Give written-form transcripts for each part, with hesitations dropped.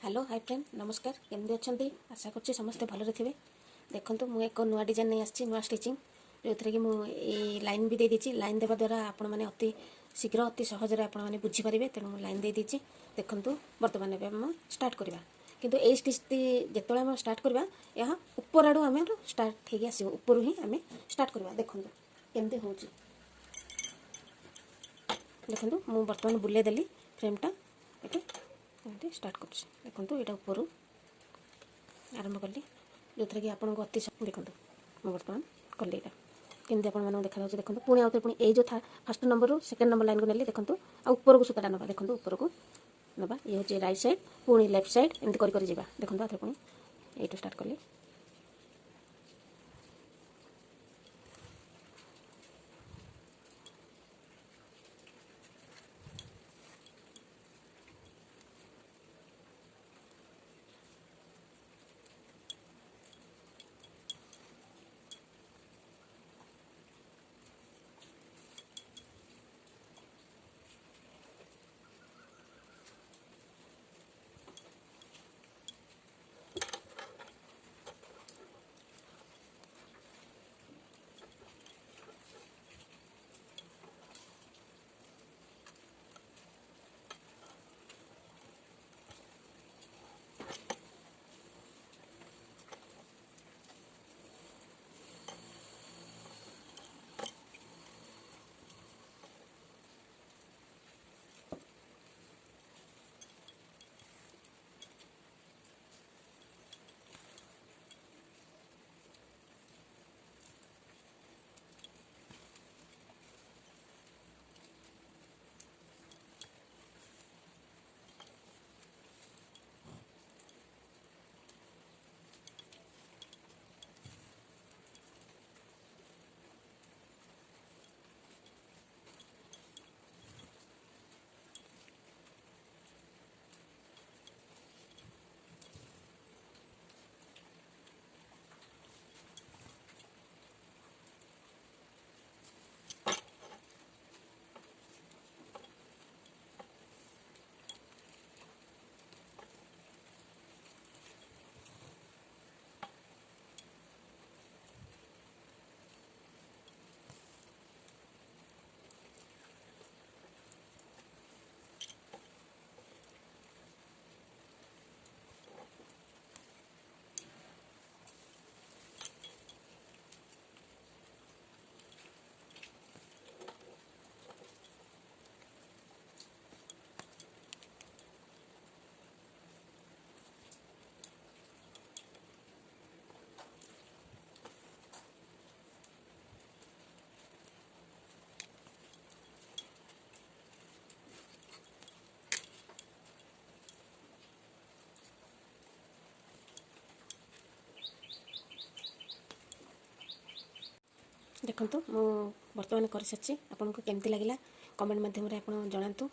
Hello hi friend नमस्कार केमती अच्छा आशा कर समस्ते भलरे थे। देखो मुझे एक नुआ डिजाइन नहीं आसी नुआ स्टिचिंग जो थी मुझे लाइन भी दे दीची। लाइन देवा द्वारा आपण मैंने अति शीघ्र अति सहजरे आपण मैंने बुझीपारे तेणु लाइन दे दीची। देखो बर्तमान स्टार्ट करवा किंतु ए स्टिच जिते आम स्टार्ट करवा यहाँ ऊपर आड़ू आम स्टार्ट हो आस ऊपर ही आम स्टार्ट करवा। देखो केमती हो देखो मुझे बर्तमान बुले देली फ्रेमटा ये स्टार्ट कर देखो यहाँ ऊपर आरंभ कली जो थी कि आपको अति देखो मुझे बर्तमान कली यहाँ केमती आप देखा देखो पुणी आउ पुणी ये जो था फर्स्ट नंबर रू सेकेंड नंबर लाइन को नेली देखो ऊपर को सूता नवा देखो ऊपर को नवा ये हूँ राइट साइड पुणी लेफ्ट साइड एमती कर देखो आगे पुणी ये स्टार्ट कली। देखो मु बर्तमान कर सारी आपको केमती लगे कमेंट माध्यम आप जनातु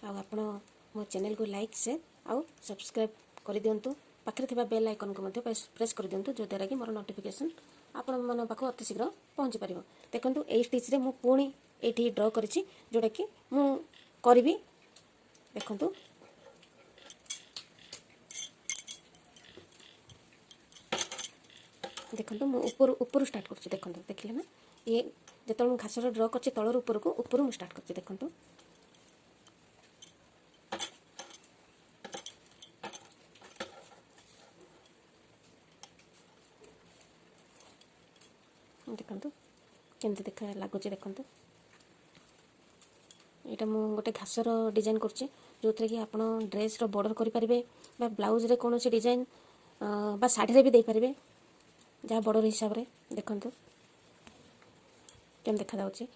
आप मो चैनल को लाइक शेयर आउ सब्सक्राइब कर दिंतु पाखे थी बेल आइकन को प्रेस कर दिंतु जो द्वारा कि मोर नोटिफिकेशन आपण मन पाख अति शीघ्र पहुँची पार। देखो यही स्टिच मु पुणी ये ड्र कर जोटा कि मु करी देखु देखो मुझे ऊपर स्टार्ट कर देखो देखिले ना ये जो मुझे घासर ड्र कर तलर ऊपर को ऊपर मुझे स्टार्ट कर देखो देखो केमती देखा लगुच देखो यहाँ मुझे गोटे घासर डिजाइन कर जो थी कि आप ड्रेस बॉर्डर करेंगे ब्लाउज रे कौन डिजाइन बा शाढ़ी भी दे पारे जहाँ बॉर्डर हिसाब से देखो केम देखा जाउची।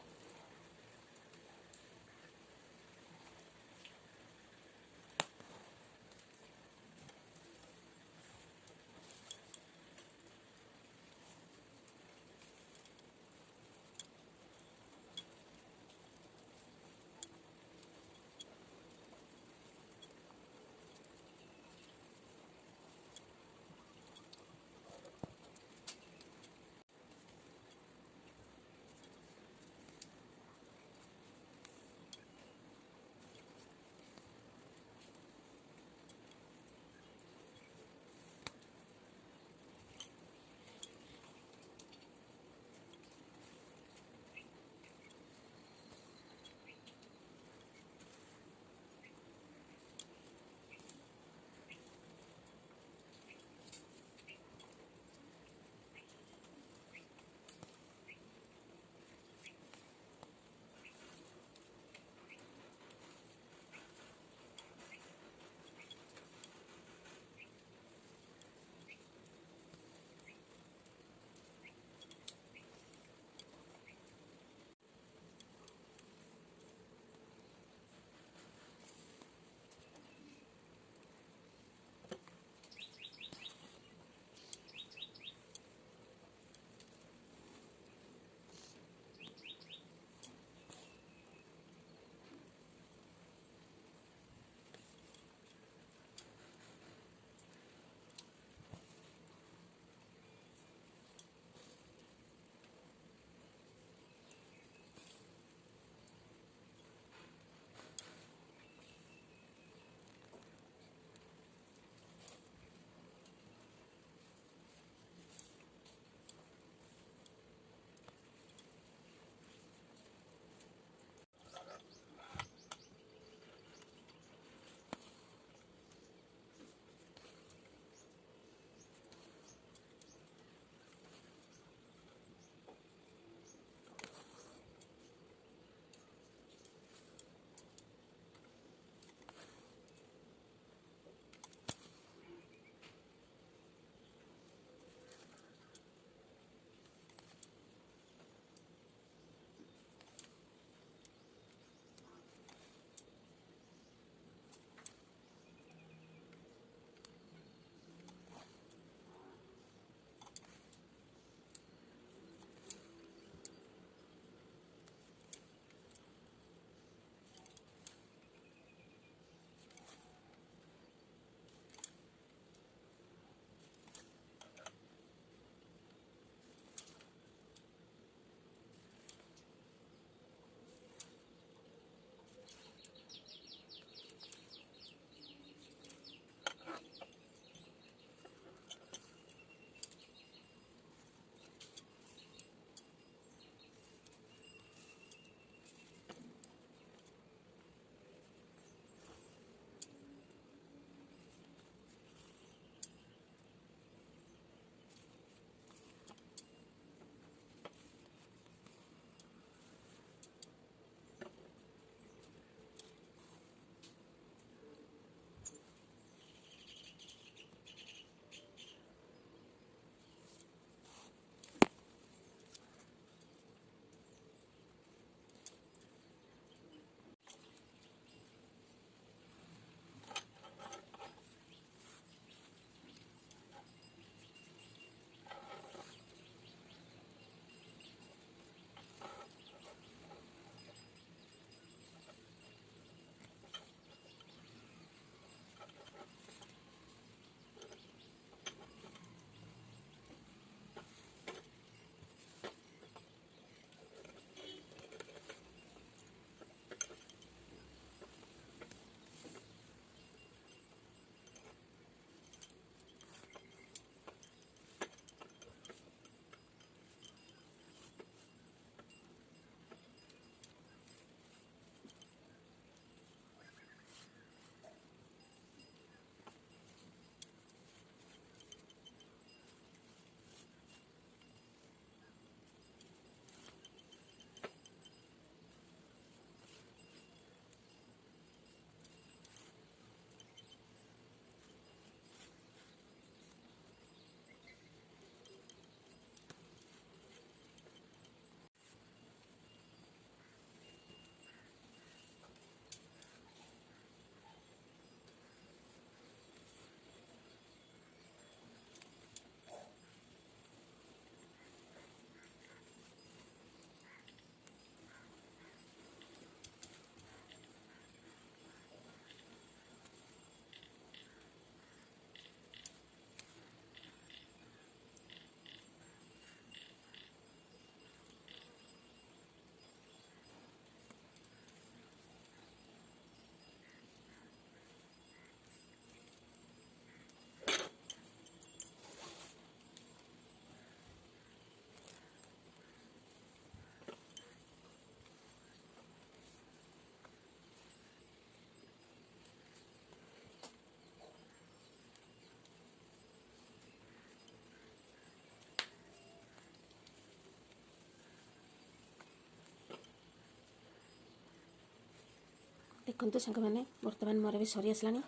देखो सांग मैंने बर्तमान मोर भी सरी आसलानी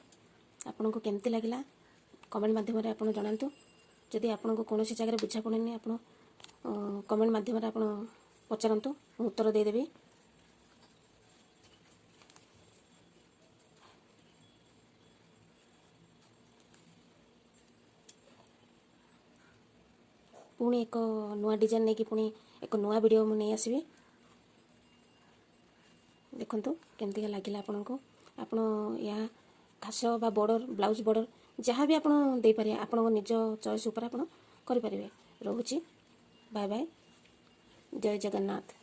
आपन को केमती लगिला कमेंट माध्यम आप जनातु जदि आपन को कौन जगह बुझा पड़ेनि आप कमेंट माध्यम आप पचारतु उत्तर देदेवी। पुणी एक नुआ डिजाइन नहीं कि पुणी एक नुआ वीडियो मुझे नहीं आसबि। देखु केमती लगिला आपन को आपण या घास बा बॉर्डर ब्लाउज बॉर्डर जहाँ भी आपन दे पारे आपण निज चॉइस ऊपर आपण करि परिबे। रोहुची बाय बाय जय जगन्नाथ।